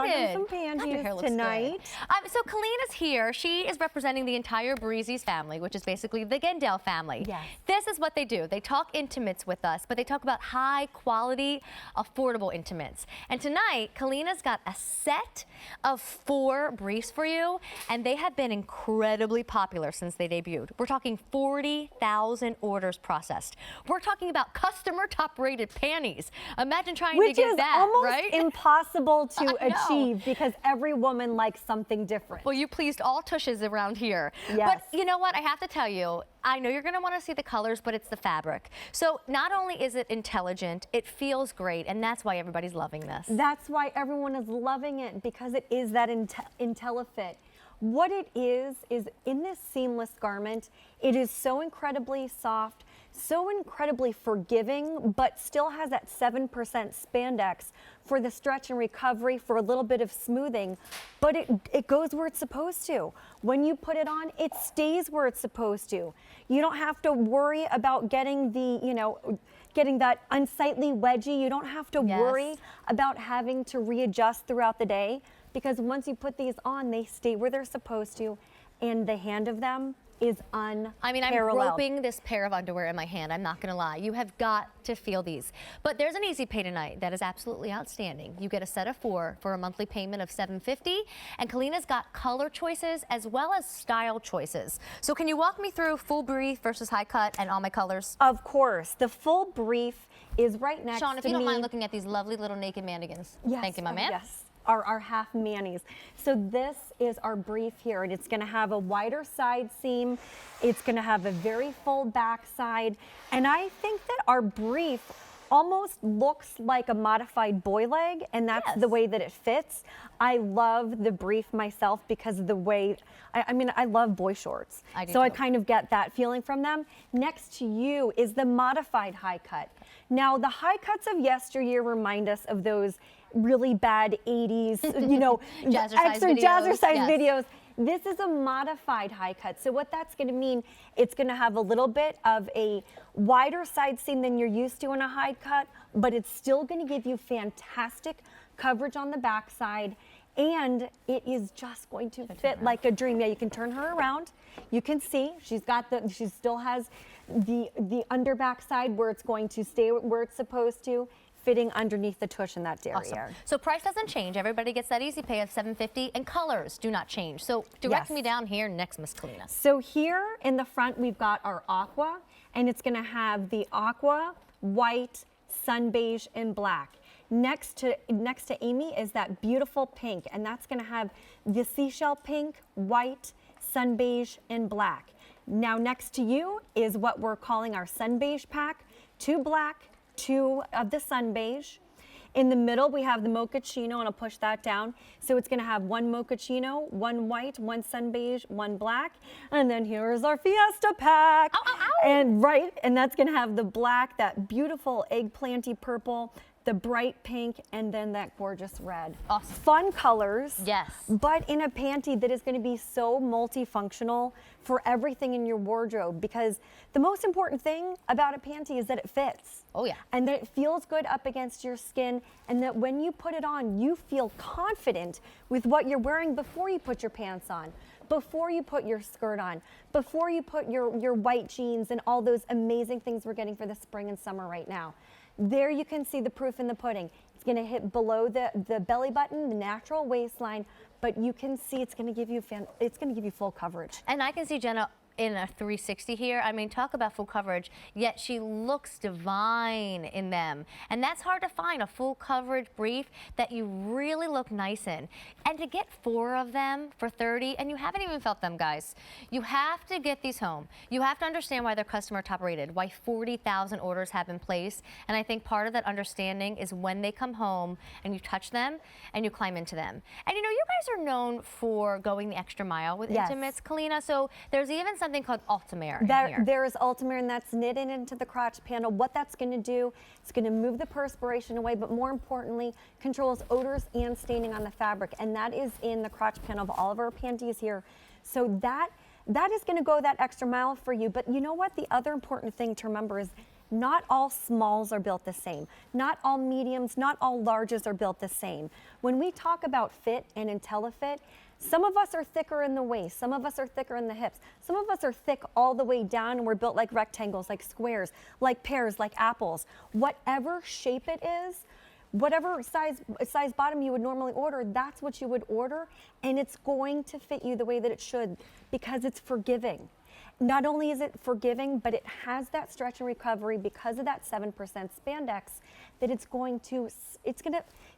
talking some panties tonight. So Kalina's here. She is representing the entire Breezies family, which is basically the G.I.L.I family. Yes. This is what they do. They talk intimates with us, but they talk about high quality, affordable intimates. And tonight, Kalina's got a set of 4 briefs for you, and they have been incredibly popular since they debuted. We're talking 40,000 orders processed. We're talking about customer top rated panties. Imagine trying to get that, right? Which is almost impossible to achieve because every woman likes something different. Well, you pleased all tushes around here. Yes. But you know what? I have to tell you, I know you're going to want to see the colors, but it's the fabric. So not only is it intelligent, it feels great, and that's why everybody's loving this. That's why everyone is loving it, because it is that IntelliFit. What it is in this seamless garment, it is so incredibly soft, so incredibly forgiving, but still has that 7% spandex for the stretch and recovery, for a little bit of smoothing, but it goes where it's supposed to. When you put it on, it stays where it's supposed to. You don't have to worry about getting getting that unsightly wedgie. You don't have to worry about having to readjust throughout the day, because once you put these on, they stay where they're supposed to, and the hand of them is unparalleled. I mean, I'm groping this pair of underwear in my hand. I'm not going to lie. You have got to feel these. But there's an easy pay tonight that is absolutely outstanding. You get a set of 4 for a monthly payment of $750. And Kalina's got color choices as well as style choices. So can you walk me through full brief versus high cut and all my colors? Of course. The full brief is right next to me. Sean, if you don't mind looking at these lovely little naked mannequins. Yes. Thank you, my man. Yes. Our half manis. So this is our brief here, and it's going to have a wider side seam. It's going to have a very full back side, and I think that our brief almost looks like a modified boy leg, and that's the way that it fits. I love the brief myself because of the way, I mean, I love boy shorts. So I kind of get that feeling from them. Next to you is the modified high cut. Now, the high cuts of yesteryear remind us of those really bad 80s, jazzercise videos. This is a modified high cut. So what that's going to mean, it's going to have a little bit of a wider side seam than you're used to in a high cut, but it's still going to give you fantastic coverage on the backside, and it is just going to fit like a dream. Yeah, you can turn her around. You can see she still has the under back side where it's going to stay where it's supposed to, fitting underneath the tush in that derriere. Awesome. So price doesn't change. Everybody gets that easy pay of $750, and colors do not change. So direct me down here next, Miss Kalina. So here in the front, we've got our aqua, and it's going to have the aqua, white, sun beige, and black. Next to Amy is that beautiful pink, and that's going to have the seashell pink, white, sun beige, and black. Now next to you is what we're calling our sun beige pack, 2 black, 2 of the sun beige. In the middle, we have the mochaccino, and I'll push that down. So it's going to have 1 mochaccino, 1 white, 1 sun beige, 1 black. And then here's our fiesta pack. Ow, ow, ow. And that's going to have the black, that beautiful eggplanty purple, the bright pink, and then that gorgeous red. Awesome. Fun colors. Yes. But in a panty that is going to be so multifunctional for everything in your wardrobe, because the most important thing about a panty is that it fits. Oh yeah. And that it feels good up against your skin, and that when you put it on, you feel confident with what you're wearing before you put your pants on, before you put your skirt on, before you put your white jeans and all those amazing things we're getting for the spring and summer right now. There you can see the proof in the pudding. It's going to hit below the belly button, the natural waistline, but you can see it's going to give you full coverage. And I can see Jenna in a 360 here. I mean, talk about full coverage, yet she looks divine in them. And that's hard to find, a full coverage brief that you really look nice in. And to get 4 of them for $30, and you haven't even felt them, guys. You have to get these home. You have to understand why they're customer top rated, why 40,000 orders have been placed. And I think part of that understanding is when they come home and you touch them and you climb into them. And you know, you guys are known for going the extra mile with intimates, Kalina. So there's even something called Ultimare in here. There is Ultimare, and that's knitted into the crotch panel. What that's going to do, it's going to move the perspiration away, but more importantly, controls odors and staining on the fabric. And that is in the crotch panel of all of our panties here. So that is going to go that extra mile for you. But you know what? The other important thing to remember is Not all smalls are built the same. Not all mediums, not all larges are built the same. When we talk about fit and IntelliFit, some of us are thicker in the waist, some of us are thicker in the hips, some of us are thick all the way down and we're built like rectangles, like squares, like pears, like apples. Whatever shape it is, whatever size bottom you would normally order, that's what you would order, and it's going to fit you the way that it should because it's forgiving. Not only is it forgiving, but it has that stretch and recovery because of that 7% spandex that it's going to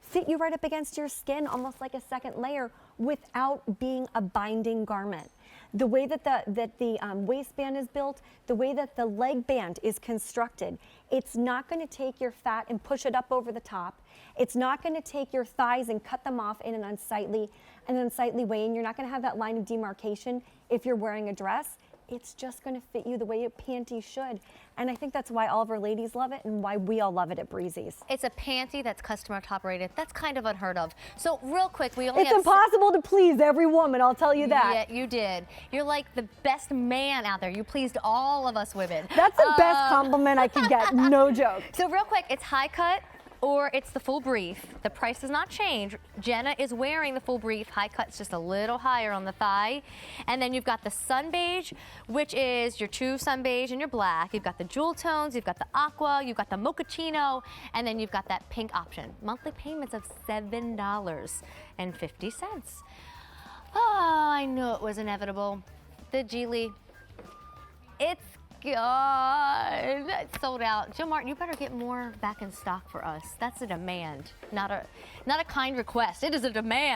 fit you right up against your skin, almost like a second layer, without being a binding garment. The way that the waistband is built, the way that the leg band is constructed, it's not going to take your fat and push it up over the top. It's not going to take your thighs and cut them off in an unsightly way, and you're not going to have that line of demarcation if you're wearing a dress. It's just going to fit you the way a panty should. And I think that's why all of our ladies love it and why we all love it at Breezies. It's a panty that's customer top rated. That's kind of unheard of. So real quick, we only It's have impossible to please every woman, I'll tell you that. Yeah, you did. You're like the best man out there. You pleased all of us women. That's the best compliment I could get, no joke. So real quick, it's high cut or it's the full brief. The price does not change. Jenna is wearing the full brief. High cut's just a little higher on the thigh. And then you've got the sun beige, which is your true sun beige and your black. You've got the jewel tones, you've got the aqua, you've got the mochaccino, and then you've got that pink option. Monthly payments of $7.50. Oh, I knew it was inevitable. The G.I.L.I, it's gone. It's sold out. Jill Martin, you better get more back in stock for us. That's a demand, not a kind request. It is a demand.